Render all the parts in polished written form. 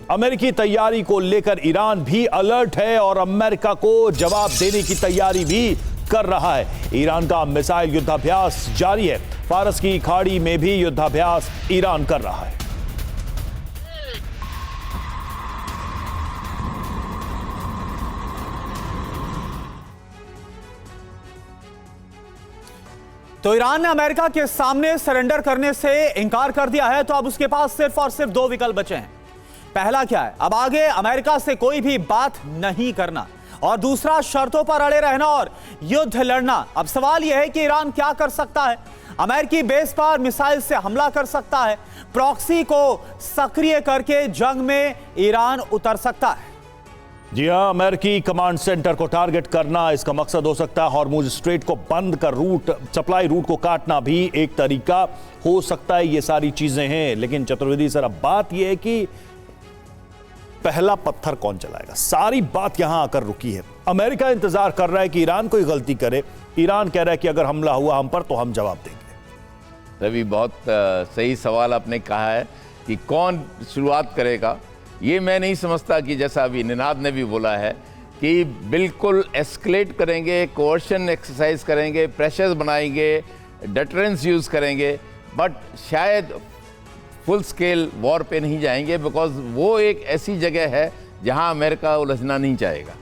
अमेरिकी तैयारी को लेकर ईरान भी अलर्ट है और अमेरिका को जवाब देने की तैयारी भी कर रहा है। ईरान का मिसाइल युद्धाभ्यास जारी है। फारस की खाड़ी में भी युद्धाभ्यास ईरान कर रहा है। तो ईरान ने अमेरिका के सामने सरेंडर करने से इनकार कर दिया है, तो अब उसके पास सिर्फ और सिर्फ दो विकल्प बचे हैं। पहला क्या है, अब आगे अमेरिका से कोई भी बात नहीं करना, और दूसरा शर्तों पर अड़े रहना और युद्ध लड़ना। अब सवाल यह है कि ईरान क्या कर सकता है। अमेरिकी बेस पर मिसाइल से हमला कर सकता है, प्रॉक्सी को सक्रिय करके जंग में ईरान उतर सकता है। जी हां, अमेरिकी कमांड सेंटर को टारगेट करना इसका मकसद हो सकता है। हॉर्मुज स्ट्रेट को बंद कर सप्लाई रूट को काटना भी एक तरीका हो सकता है। ये सारी चीजें हैं, लेकिन चतुर्वेदी सर, अब बात यह है कि पहला पत्थर कौन चलाएगा। सारी बात यहां आकर रुकी है। अमेरिका इंतजार कर रहा है कि ईरान कोई गलती करे। ईरान कह रहा है कि अगर हमला हुआ हम पर तो हम जवाब देंगे। रवि, बहुत सही सवाल आपने कहा है कि कौन शुरुआत करेगा। ये मैं नहीं समझता कि जैसा अभी निनाद ने भी बोला है कि बिल्कुल एस्केलेट करेंगे, कोर्शन एक्सरसाइज करेंगे, प्रेशर्स बनाएंगे, डेटरेंस यूज़ करेंगे, बट शायद फुल स्केल वॉर पे नहीं जाएंगे, बिकॉज वो एक ऐसी जगह है जहां अमेरिका उलझना नहीं चाहेगा।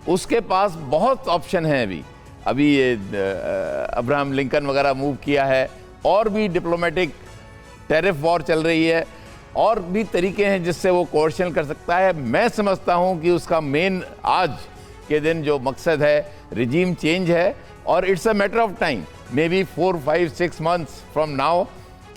उसके पास बहुत ऑप्शन हैं। अभी ये अब्राहम लिंकन वगैरह मूव किया है, और भी डिप्लोमेटिक टैरिफ वॉर चल रही है, और भी तरीके हैं जिससे वो कोर्शन कर सकता है। मैं समझता हूं कि उसका मेन आज के दिन जो मकसद है रिजीम चेंज है, और it's a matter of time, may be 4, 5, 6 months from now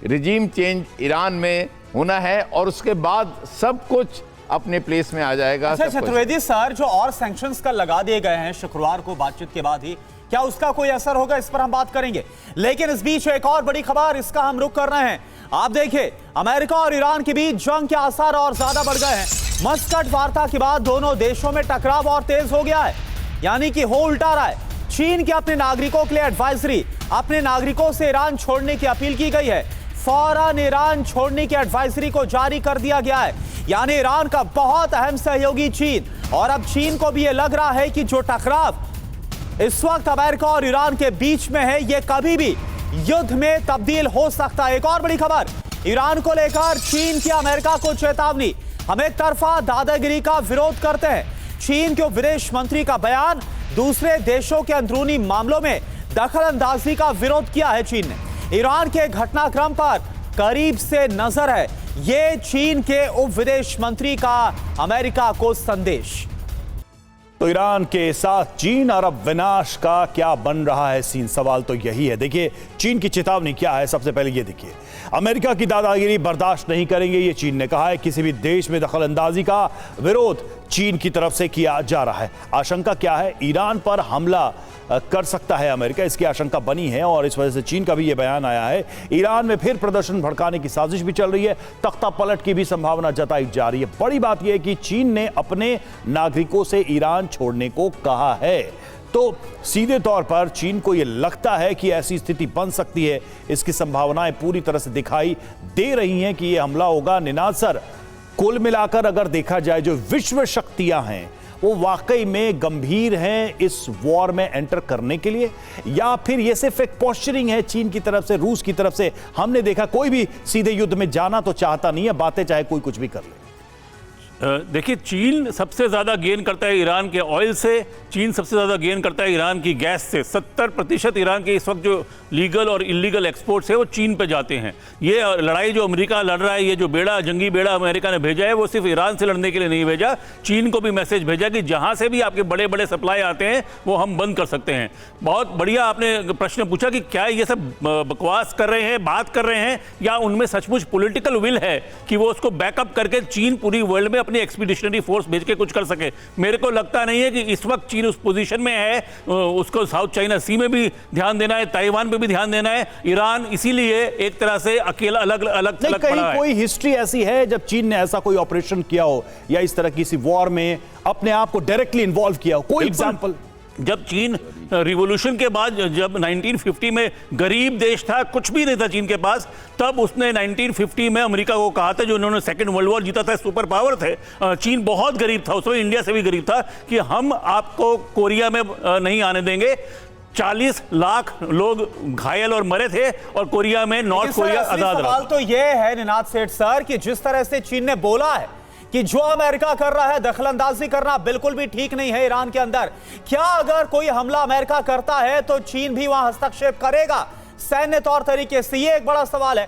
regime change Iran में होना है, और उसके बाद सब कुछ अपने प्लेस में आ जाएगा। अच्छा चतुर्वेदी सर, जो और सैंक्शंस का लगा दिए गए हैं शुक्रवार को बातचीत के बाद ही, क्या उसका कोई असर होगा, इस पर हम बात करेंगे। लेकिन इस बीच एक और बड़ी खबर, इसका हम रुख कर रहे हैं। आप देखिए, अमेरिका और ईरान के बीच जंग के आसार और ज्यादा बढ़ गए हैं। मस्कट वार्ता के बाद दोनों देशों में टकराव और तेज हो गया है, यानी कि हो उल्टा रहा है। चीन के अपने नागरिकों के लिए एडवाइजरी, अपने नागरिकों से ईरान छोड़ने की अपील की गई है। फौरन ईरान छोड़ने की एडवाइजरी को जारी कर दिया गया है, यानी ईरान का बहुत अहम सहयोगी चीन। और अब चीन को भी यह लग रहा है कि जो टकराव इस वक्त अमेरिका और ईरान के बीच में है, यह कभी भी युद्ध में तब्दील हो सकता है। एक और बड़ी खबर, ईरान को लेकर चीन की अमेरिका को चेतावनी। हम एक तरफा दादागिरी का विरोध करते हैं, चीन के विदेश मंत्री का बयान, दूसरे देशों के अंदरूनी मामलों में दखल अंदाजी का विरोध किया है चीन ने। ईरान के घटनाक्रम पर करीब से नजर है, यह चीन के उप विदेश मंत्री का अमेरिका को संदेश। तो ईरान के साथ चीन अरब विनाश का क्या बन रहा है सीन, सवाल तो यही है। देखिए चीन की चेतावनी क्या है। सबसे पहले ये देखिए, अमेरिका की दादागिरी बर्दाश्त नहीं करेंगे, ये चीन ने कहा है। किसी भी देश में दखल अंदाजी का विरोध चीन की तरफ से किया जा रहा है। आशंका क्या है, ईरान पर हमला कर सकता है अमेरिका, इसकी आशंका बनी है, और इस वजह से चीन का भी यह बयान आया है। ईरान में फिर प्रदर्शन भड़काने की साजिश भी चल रही है, तख्ता पलट की भी संभावना जताई जा रही है। बड़ी बात यह है कि चीन ने अपने नागरिकों से ईरान छोड़ने को कहा है, तो सीधे तौर पर चीन को यह लगता है कि ऐसी स्थिति बन सकती है। इसकी संभावनाएं पूरी तरह से दिखाई दे रही हैं कि यह हमला होगा। निनाद सर, कुल मिलाकर अगर देखा जाए, जो विश्व शक्तियां हैं वो वाकई में गंभीर हैं इस वॉर में एंटर करने के लिए, या फिर ये सिर्फ एक पोस्चरिंग है चीन की तरफ से, रूस की तरफ से। हमने देखा कोई भी सीधे युद्ध में जाना तो चाहता नहीं है, बातें चाहे कोई कुछ भी कर ले। देखिए, चीन सबसे ज़्यादा गेन करता है ईरान के ऑयल से, चीन सबसे ज़्यादा गेन करता है ईरान की गैस से। 70% ईरान के इस वक्त जो लीगल और इलीगल एक्सपोर्ट्स है वो चीन पे जाते हैं। ये लड़ाई जो अमेरिका लड़ रहा है, ये जो जंगी बेड़ा अमेरिका ने भेजा है, वो सिर्फ ईरान से लड़ने के लिए नहीं भेजा, चीन को भी मैसेज भेजा कि जहाँ से भी आपके बड़े बड़े सप्लाई आते हैं वो हम बंद कर सकते हैं। बहुत बढ़िया आपने प्रश्न पूछा कि क्या ये सब बकवास कर रहे हैं, बात कर रहे हैं, या उनमें सचमुच पॉलिटिकल विल है कि वो उसको बैकअप करके चीन पूरी वर्ल्ड में अपनी एक्सपीडिशनरी फोर्स भेज के कुछ कर सके। मेरे को लगता नहीं है कि इस वक्त चीन उस पोजीशन में है। उसको साउथ चाइना सी में भी ध्यान देना है, ताइवान पे भी ध्यान देना है। ईरान इसीलिए एक तरह से अकेला अलग पड़ा है। कोई हिस्ट्री ऐसी है जब चीन ने ऐसा कोई ऑपरेशन किया हो, या इस तरह की किसी वॉर में अपने आप को डायरेक्टली इन्वॉल्व किया हो, कोई एग्जांपल? जब चीन रिवॉल्यूशन के बाद, जब 1950 में गरीब देश था, कुछ भी नहीं था चीन के पास, तब उसने 1950 में अमेरिका को कहा था, जो उन्होंने सेकेंड वर्ल्ड वॉर जीता था, सुपर पावर थे, चीन बहुत गरीब था उसमें, इंडिया से भी गरीब था, कि हम आपको कोरिया में नहीं आने देंगे। 40 लाख लोग घायल और मरे थे और कोरिया में नॉर्थ कोरिया आजाद रहा। सवाल तो यह है निनाद सेठ सर कि जिस तरह से चीन ने बोला है कि जो अमेरिका कर रहा है दखलंदाजी करना बिल्कुल भी ठीक नहीं है ईरान के अंदर, क्या अगर कोई हमला अमेरिका करता है तो चीन भी वहां हस्तक्षेप करेगा सैन्य तौर तरीके से? ये एक बड़ा सवाल है।